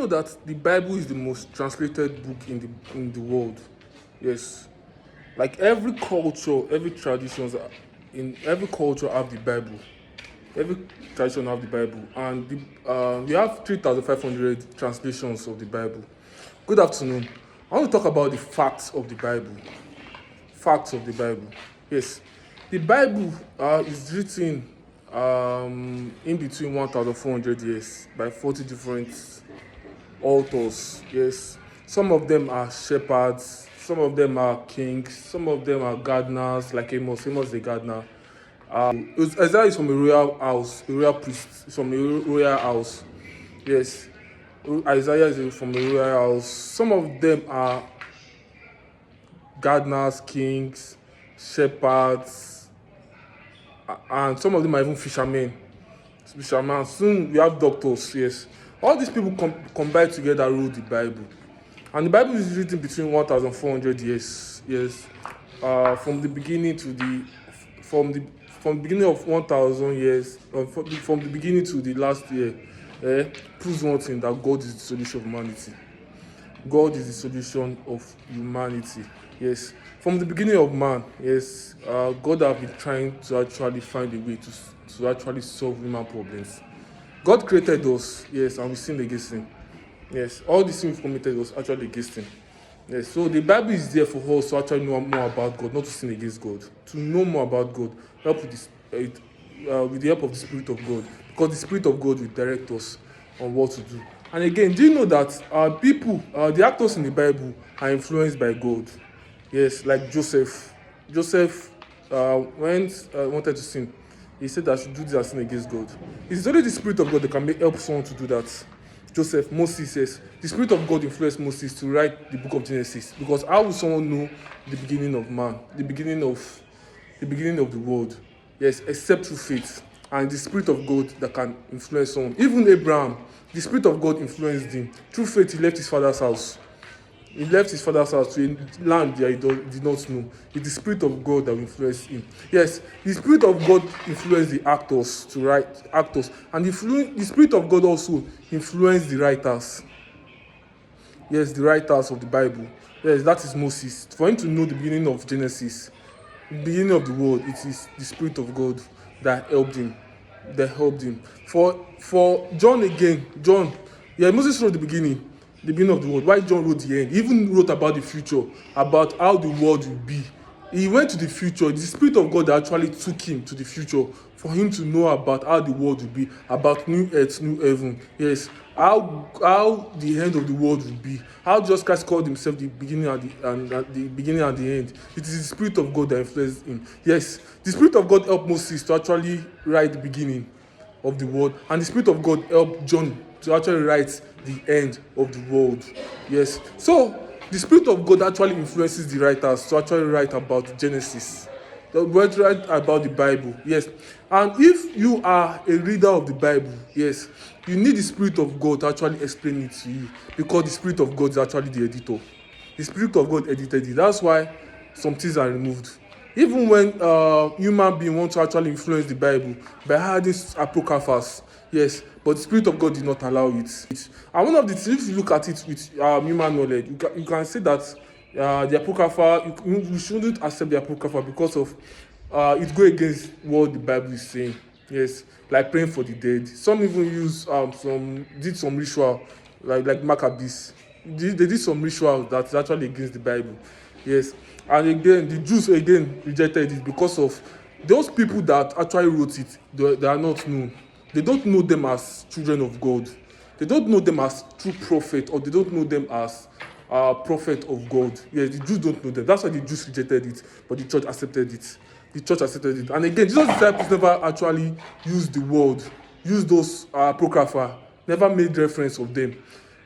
know that the Bible is the most translated book in the world? Yes. Like every culture, every traditions in every culture have the Bible. Every tradition have the Bible, and we have 3,500 translations of the Bible. Good afternoon. I want to talk about the facts of the Bible. Facts of the Bible. Yes, the Bible is written in between 1,400 years by 40 different authors. Yes, some of them are shepherds, some of them are kings, some of them are gardeners, like Amos. Amos the gardener. Isaiah is from a royal house, a royal priest. It's from a royal house. Yes, Isaiah is from a royal house. Some of them are gardeners, kings, shepherds, and some of them are even fishermen. Fishermen. Soon we have doctors. Yes, all these people combined together wrote the Bible, and the Bible is written between 1,400 years. Yes, from the beginning to the from the from the beginning of 1,000 years, from the beginning to the last year, proves one thing, that God is the solution of humanity. God is the solution of humanity. Yes, from the beginning of man, yes, God have been trying to actually find a way to actually solve human problems. God created us, yes, and we sinned against Him. Yes, all the sins we committed was actually against Him. Yes, so the Bible is there for us to actually know more about God, not to sin against God. To know more about God, help with this, with the help of the Spirit of God, because the Spirit of God will direct us on what to do. And again, do you know that the actors in the Bible are influenced by God? Yes, like Joseph. Joseph, when wanted to sin, he said that I should do this and sin against God. It's only the Spirit of God that can help someone to do that. Joseph, Moses says, the Spirit of God influenced Moses to write the book of Genesis. Because how will someone know the beginning of man, the beginning of the world? Yes, except through faith. And the Spirit of God that can influence someone. Even Abraham, the Spirit of God influenced him. Through faith, he left his father's house. He left his father's house to a land that he did not know. It's the Spirit of God that will influence him. Yes, the Spirit of God influenced the actors to write actors, and the Spirit of God also influenced the writers. Yes, the writers of the Bible. Yes, that is Moses. For him to know the beginning of Genesis, the beginning of the world, it is the Spirit of God that helped him. For John again, Moses wrote the beginning of the world. Why John wrote the end? He even wrote about the future, about how the world will be. He went to the future. The Spirit of God actually took him to the future for him to know about how the world will be, about new earth, new heaven. Yes, how the end of the world will be, how Jesus Christ called himself the beginning and the beginning and the end. It is the Spirit of God that influenced him. Yes, the Spirit of God helped Moses to actually write the beginning of the world, and the Spirit of God helped John to actually write the end of the world. Yes, so the Spirit of God actually influences the writers to actually write about Genesis, write about the Bible. Yes, and if you are a reader of the Bible, yes, you need the Spirit of God to actually explain it to you, because the Spirit of God is actually the editor. The Spirit of God edited it. That's why some things are removed. Even when human beings want to actually influence the Bible by adding apocryphas, yes, but the Spirit of God did not allow it. And one of the things, if you look at it with human knowledge, you can say that the apocrypha, you shouldn't accept the apocrypha because of it go against what the Bible is saying. Yes, like praying for the dead. Some even did some ritual, like Maccabees. They did some ritual that's actually against the Bible. Yes, and again the Jews again rejected it because of those people that actually wrote it. They are not known. They don't know them as children of God. They don't know them as true prophet, or they don't know them as prophet of God. Yes, the Jews don't know them. That's why the Jews rejected it, but the church accepted it. And again, Jesus' disciples never actually used used those apocrypha, never made reference of them.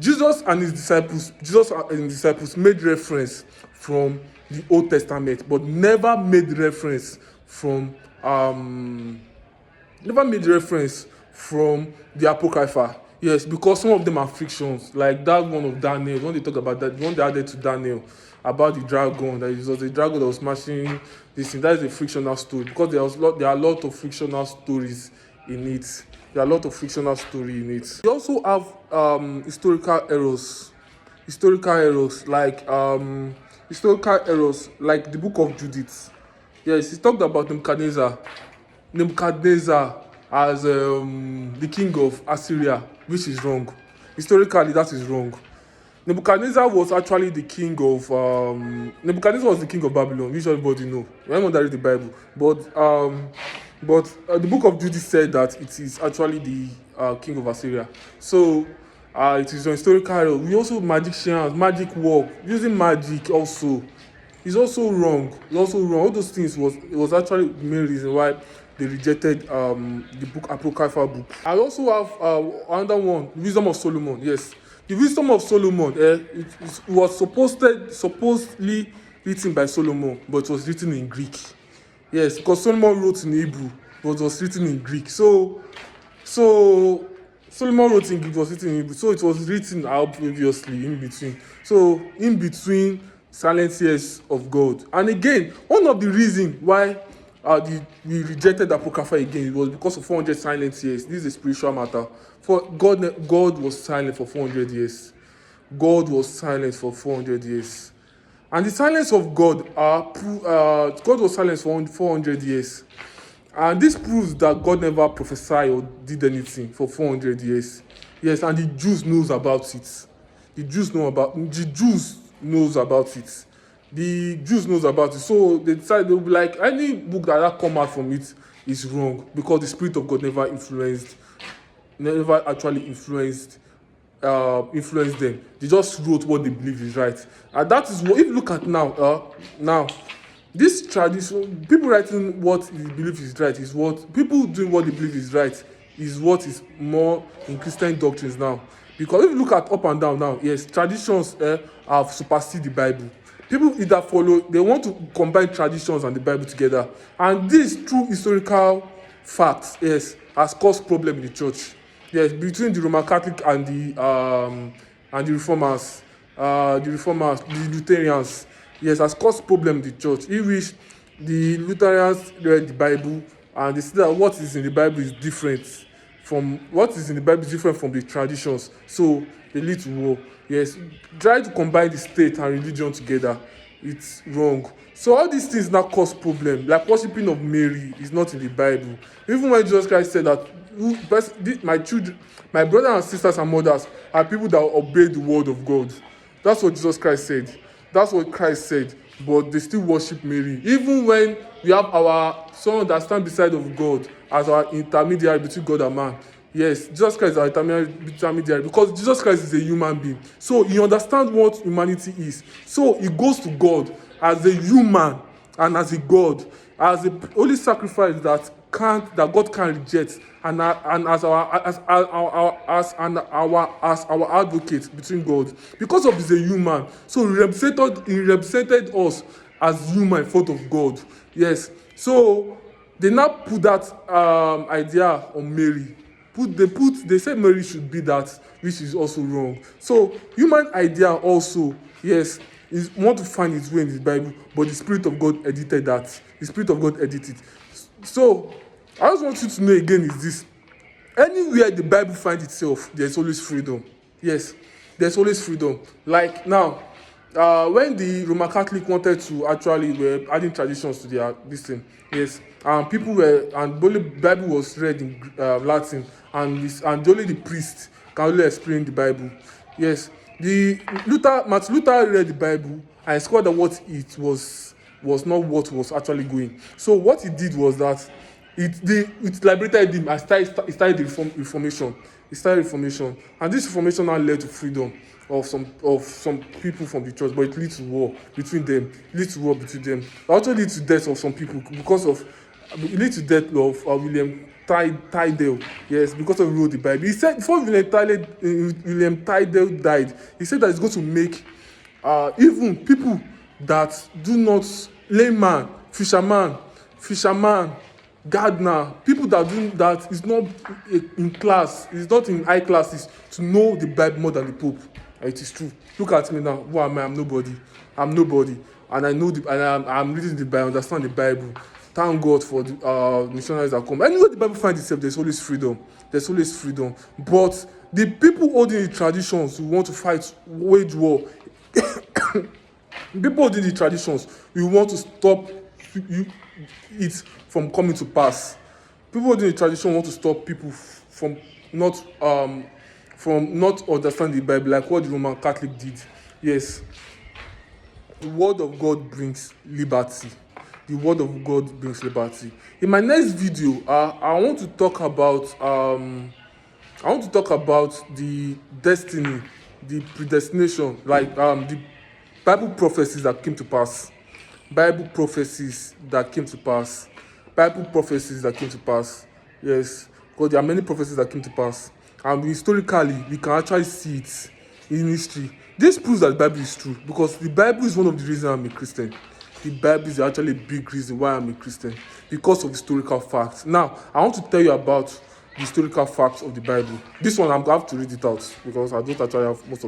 Jesus and his disciples made reference from the Old Testament, but never made reference from the apocrypha. Yes, because some of them are fictions, like that one of Daniel. When they talk about that, the one they added to Daniel about the dragon, that it was the dragon that was smashing this thing. That is a fictional story, because there are a lot of fictional stories in it. There are a lot of fictional story in it. We also have historical errors. Historical errors like the book of Judith. Yes, it talked about Nebuchadnezzar as the king of Assyria, which is wrong. Historically, that is wrong. Nebuchadnezzar was actually the king of Nebuchadnezzar was the king of Babylon, which everybody know. Anyone that read the Bible, but the book of Judith said that it is actually the king of Assyria. So it is an historical error. We also magicians, magic work, using magic also is also wrong. It's also wrong. All those things was actually the main reason why they rejected the book apocryphal book. I also have another one, Wisdom of Solomon. Yes, the Wisdom of Solomon. It was supposedly written by Solomon, but it was written in Greek. Yes, because Solomon wrote in Hebrew, but it was written in Greek. So Solomon wrote in Greek, was written in Hebrew. So it was written obviously in between. So in between silent years of God. And again, one of the reasons why we rejected the Apocrypha again, it was because of 400 silent years. This is a spiritual matter. For God was silent for 400 years. God was silent for 400 years. And the silence of God, God was silent for 400 years. And this proves that God never prophesied or did anything for 400 years. Yes, and the Jews knows about it. The Jews knows about it. The Jews knows about it. So they decided they'll be like, any book that come out from it is wrong because the Spirit of God never actually influenced them. They just wrote what they believe is right. And that is what, if you look at now, this tradition, people writing what they believe is right is what people doing what they believe is right is what is more in Christian doctrines now. Because if you look at up and down now, yes, traditions have superseded the Bible. People either they want to combine traditions and the Bible together. And this true historical fact, yes, has caused problem in the church. Yes, between the Roman Catholic and the Reformers, the Lutherans. Yes, has caused problem in the church. In which the Lutherans read the Bible and they see that what is in the Bible is different from the traditions. So they lead to war. Yes, try to combine the state and religion together. It's wrong. So all these things now cause problem. Like worshiping of Mary is not in the Bible. Even when Jesus Christ said that my brothers and sisters and mothers are people that obey the word of God. That's what Jesus Christ said. That's what Christ said. But they still worship Mary. Even when we have our son that stand beside of God as our intermediary between God and man. Yes, Jesus Christ is our intermediary because Jesus Christ is a human being. So he understands what humanity is. So he goes to God as a human and as a God, as a holy sacrifice that God can reject, and as our advocate between God, because of he's a human. So he represented us as human in front of God. Yes. So they now put that idea on Mary. They said Mary should be that, which is also wrong. So human idea also, yes, is want to find its way in the Bible, but the Spirit of God edited that. The Spirit of God edited. So I just want you to know again is this: anywhere the Bible finds itself, there's always freedom. Yes, there's always freedom. Like now, when the Roman Catholic wanted to actually were adding traditions to their this thing, yes, and only Bible was read in Latin, and only the priest can only explain the Bible. Yes, Martin Luther read the Bible and discovered that what it was not what was actually going. So what he did was that it liberated him and he started the Reformation. He started Reformation, and this Reformation now led to freedom of some people from the church, but it leads to war between them. It also leads to death of some people because of it leads to death of William Tyndale. Yes, because of wrote the Bible. He said before William Tyndale died, he said that it's going to make even people that do not layman, fisherman, gardener, people that is not in class, is not in high classes, to know the Bible more than the Pope. And it is true. Look at me now. Who am I? I'm nobody. And I know I'm reading the Bible, understand the Bible. Thank God for the missionaries that come. Anywhere the Bible finds itself, there's always freedom. there's always freedom. But the people holding the traditions who want to fight, wage war, people holding the traditions, we want to stop it from coming to pass. People holding the tradition want to stop people from not understanding the Bible, like what the Roman Catholic did. Yes, the word of God brings liberty. The word of God brings liberty. In my next video, I want to talk about the destiny, the predestination, like the Bible prophecies that came to pass. Bible prophecies that came to pass. Bible prophecies that came to pass. Yes, because there are many prophecies that came to pass. And historically, we can actually see it in history. This proves that the Bible is true, because the Bible is one of the reasons I'm a Christian. The Bible is actually a big reason why I'm a Christian, because of historical facts. Now, I want to tell you about the historical facts of the Bible. This one, I'm going to have to read it out, because I don't actually have most of